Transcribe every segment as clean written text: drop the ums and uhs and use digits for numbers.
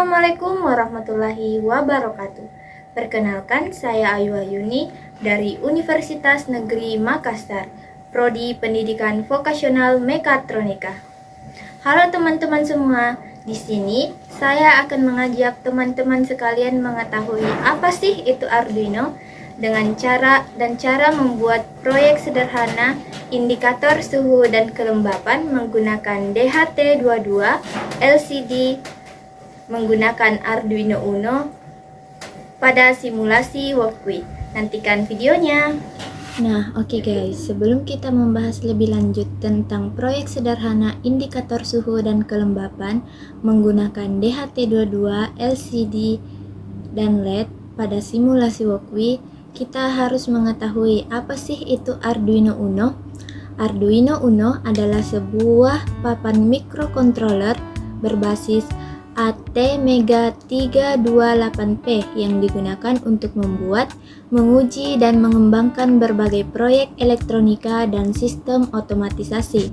Assalamualaikum warahmatullahi wabarakatuh. Perkenalkan, saya Ayu Ayuni dari Universitas Negeri Makassar, Prodi Pendidikan Vokasional Mekatronika. Halo teman-teman semua, di sini saya akan mengajak teman-teman sekalian mengetahui apa sih itu Arduino dengan cara membuat proyek sederhana indikator suhu dan kelembapan menggunakan DHT22 LCD menggunakan Arduino Uno pada simulasi Walkway. Nantikan videonya. Nah, oke guys, sebelum kita membahas lebih lanjut tentang proyek sederhana indikator suhu dan kelembapan menggunakan DHT22, LCD, dan LED pada simulasi Walkway, kita harus mengetahui apa sih itu Arduino Uno. Arduino Uno adalah sebuah papan microcontroller berbasis ATmega 328P yang digunakan untuk membuat, menguji, dan mengembangkan berbagai proyek elektronika dan sistem otomatisasi.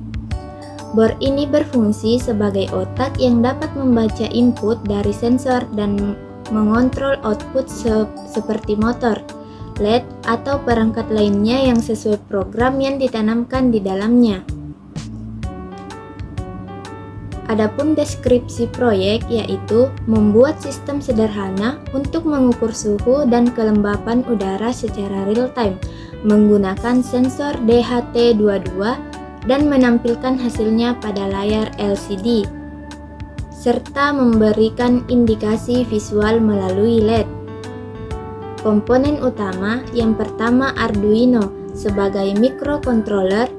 Board ini berfungsi sebagai otak yang dapat membaca input dari sensor dan mengontrol output seperti motor, LED, atau perangkat lainnya yang sesuai program yang ditanamkan di dalamnya. Adapun deskripsi proyek yaitu membuat sistem sederhana untuk mengukur suhu dan kelembapan udara secara real time menggunakan sensor DHT22 dan menampilkan hasilnya pada layar LCD serta memberikan indikasi visual melalui LED. Komponen utama yang pertama Arduino sebagai microcontroller,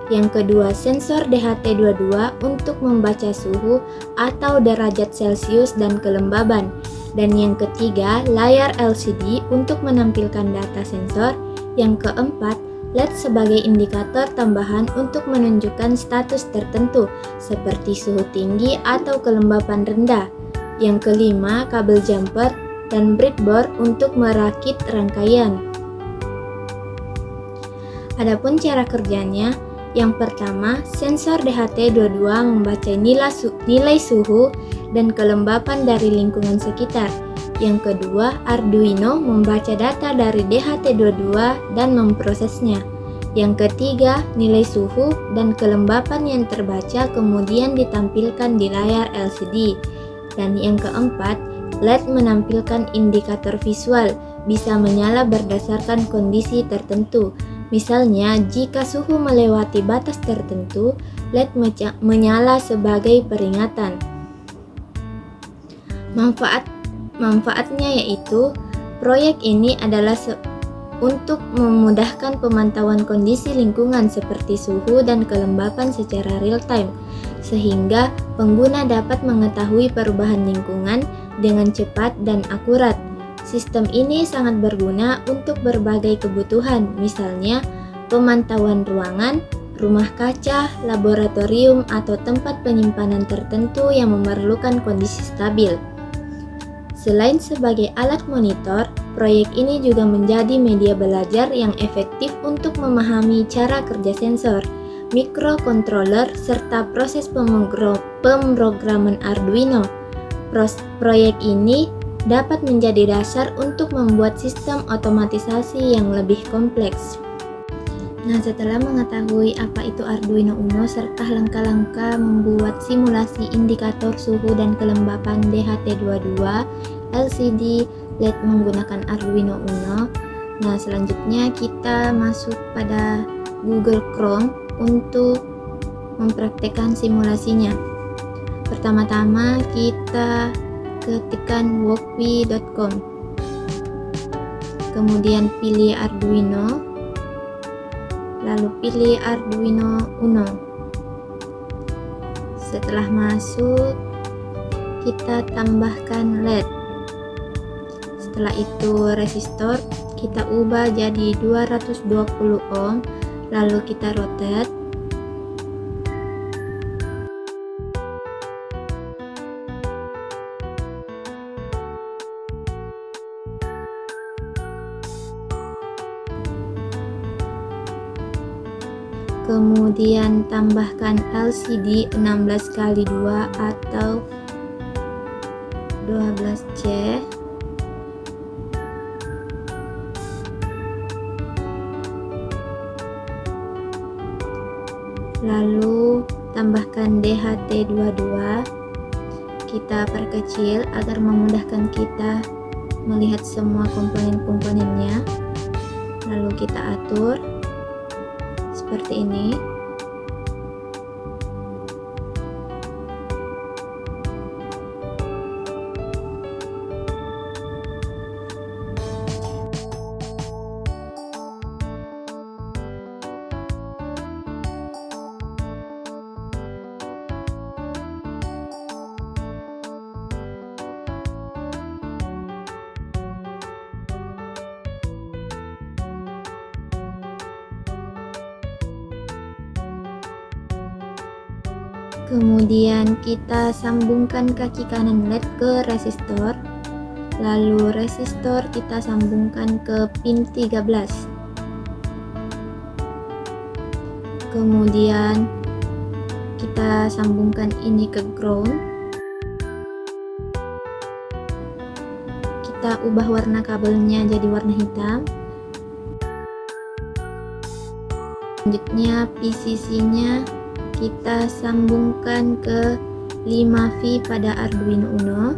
yang kedua sensor DHT22 untuk membaca suhu atau derajat Celcius dan kelembaban, dan yang ketiga layar LCD untuk menampilkan data sensor, yang keempat LED sebagai indikator tambahan untuk menunjukkan status tertentu seperti suhu tinggi atau kelembapan rendah, yang kelima kabel jumper dan breadboard untuk merakit rangkaian. Adapun cara kerjanya, yang pertama, sensor DHT22 membaca nilai suhu dan kelembapan dari lingkungan sekitar. Yang kedua, Arduino membaca data dari DHT22 dan memprosesnya. Yang ketiga, nilai suhu dan kelembapan yang terbaca kemudian ditampilkan di layar LCD. Dan yang keempat, LED menampilkan indikator visual, bisa menyala berdasarkan kondisi tertentu. Misalnya, jika suhu melewati batas tertentu, LED menyala sebagai peringatan. Manfaatnya yaitu, proyek ini adalah untuk memudahkan pemantauan kondisi lingkungan seperti suhu dan kelembapan secara real time, sehingga pengguna dapat mengetahui perubahan lingkungan dengan cepat dan akurat. Sistem ini sangat berguna untuk berbagai kebutuhan, misalnya pemantauan ruangan, rumah kaca, laboratorium, atau tempat penyimpanan tertentu yang memerlukan kondisi stabil. Selain sebagai alat monitor, proyek ini juga menjadi media belajar yang efektif untuk memahami cara kerja sensor, microcontroller, serta proses pemrograman Arduino. Proyek ini dapat menjadi dasar untuk membuat sistem otomatisasi yang lebih kompleks. Nah, setelah mengetahui apa itu Arduino Uno serta langkah-langkah membuat simulasi indikator suhu dan kelembapan DHT22, LCD, LED menggunakan Arduino Uno, nah selanjutnya kita masuk pada Google Chrome untuk mempraktekkan simulasinya. Pertama-tama kita ketikkan walkway.com, kemudian pilih Arduino, lalu pilih Arduino Uno. Setelah masuk, kita tambahkan LED. Setelah itu resistor kita ubah jadi 220 ohm, lalu kita rotate. Kemudian tambahkan LCD 16x2 atau 12C, lalu tambahkan DHT22. Kita perkecil agar memudahkan kita melihat semua komponen-komponennya. Lalu kita atur seperti ini. Kemudian kita sambungkan kaki kanan LED ke resistor. Lalu resistor kita sambungkan ke pin 13. Kemudian kita sambungkan ini ke ground. Kita ubah warna kabelnya jadi warna hitam. Selanjutnya PCC-nya kita sambungkan ke 5V pada Arduino Uno.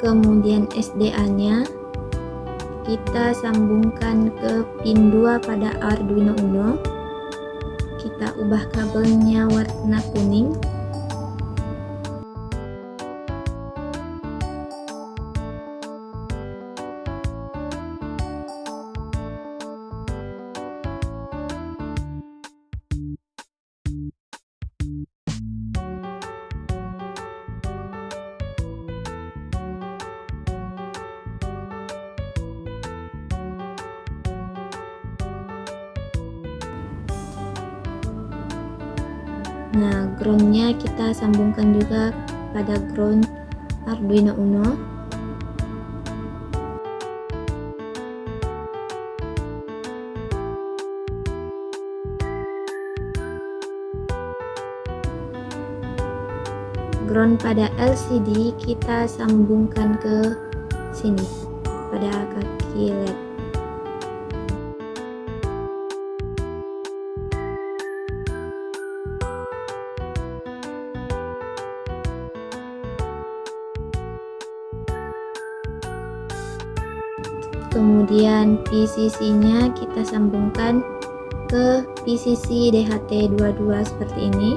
Kemudian SDA-nya kita sambungkan ke pin 2 pada Arduino Uno. Kita ubah kabelnya warna kuning. Nah, groundnya kita sambungkan juga pada ground Arduino Uno. Ground pada LCD kita sambungkan ke sini pada kaki LED. Kemudian PCC-nya kita sambungkan ke PCC DHT22 seperti ini.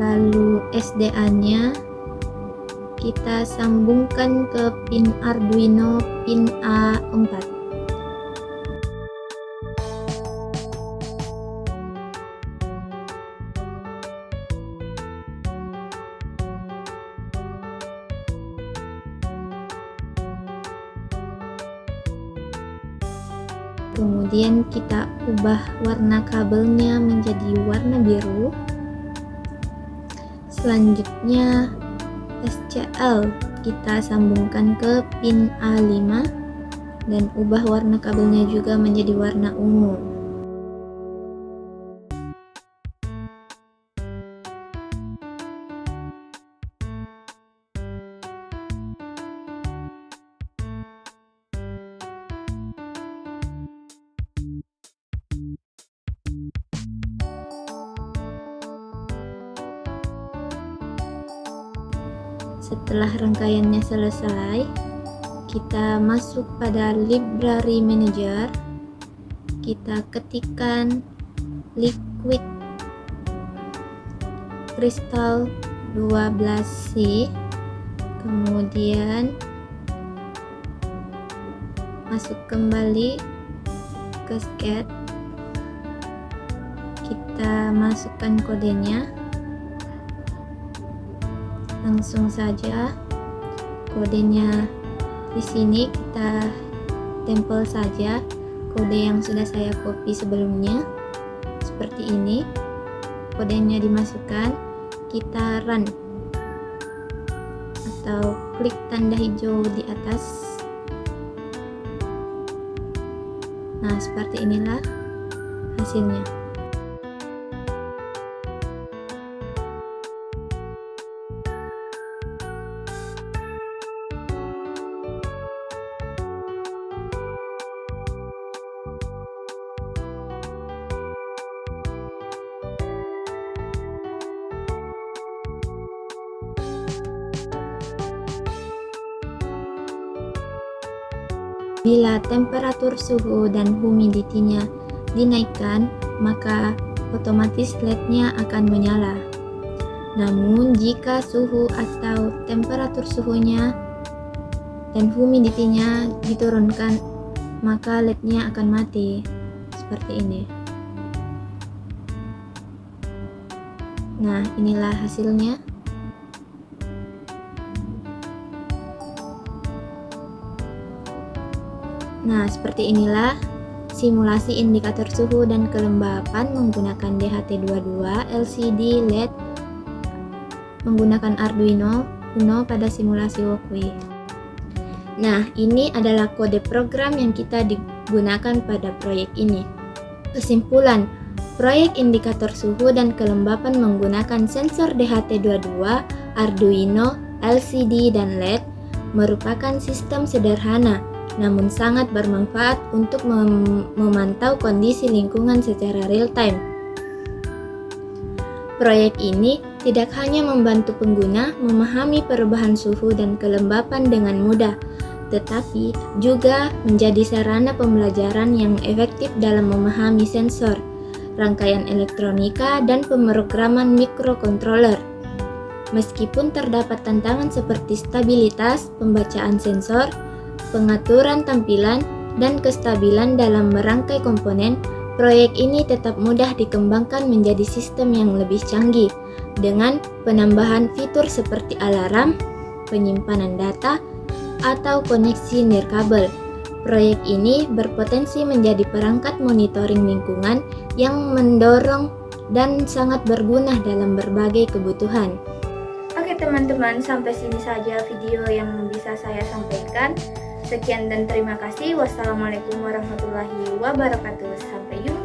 Lalu SDA-nya kita sambungkan ke pin Arduino pin A4. Kemudian kita ubah warna kabelnya menjadi warna biru. Selanjutnya SCL kita sambungkan ke pin A5 dan ubah warna kabelnya juga menjadi warna ungu. Setelah rangkaiannya selesai, kita masuk pada Library Manager. Kita ketikkan Liquid Crystal 12C, kemudian masuk kembali ke sketch. kita masukkan kodenya. Langsung saja kodenya di sini kita tempel saja kode yang sudah saya copy sebelumnya. Seperti ini. Kodenya dimasukkan, kita run atau klik tanda hijau di atas. Nah, seperti inilah hasilnya. Bila temperatur suhu dan humidity-nya dinaikkan, maka otomatis LED-nya akan menyala. Namun, jika suhu atau temperatur suhunya dan humidity-nya diturunkan, maka LED-nya akan mati. Seperti ini. Nah, inilah hasilnya. Nah, seperti inilah simulasi indikator suhu dan kelembapan menggunakan DHT22 LCD LED menggunakan Arduino Uno pada simulasi Walkway. Nah, ini adalah kode program yang kita digunakan pada proyek ini. Kesimpulan, proyek indikator suhu dan kelembapan menggunakan sensor DHT22, Arduino, LCD, dan LED merupakan sistem sederhana namun sangat bermanfaat untuk memantau kondisi lingkungan secara real time. Proyek ini tidak hanya membantu pengguna memahami perubahan suhu dan kelembapan dengan mudah, tetapi juga menjadi sarana pembelajaran yang efektif dalam memahami sensor, rangkaian elektronika, dan pemrograman mikrokontroler. Meskipun terdapat tantangan seperti stabilitas, pembacaan sensor, pengaturan tampilan, dan kestabilan dalam merangkai komponen, proyek ini tetap mudah dikembangkan menjadi sistem yang lebih canggih dengan penambahan fitur seperti alarm, penyimpanan data, atau koneksi nirkabel. Proyek ini berpotensi menjadi perangkat monitoring lingkungan yang mendorong dan sangat berguna dalam berbagai kebutuhan. Oke teman-teman, sampai sini saja video yang bisa saya sampaikan. Sekian dan terima kasih. Wassalamualaikum warahmatullahi wabarakatuh. Sampai jumpa.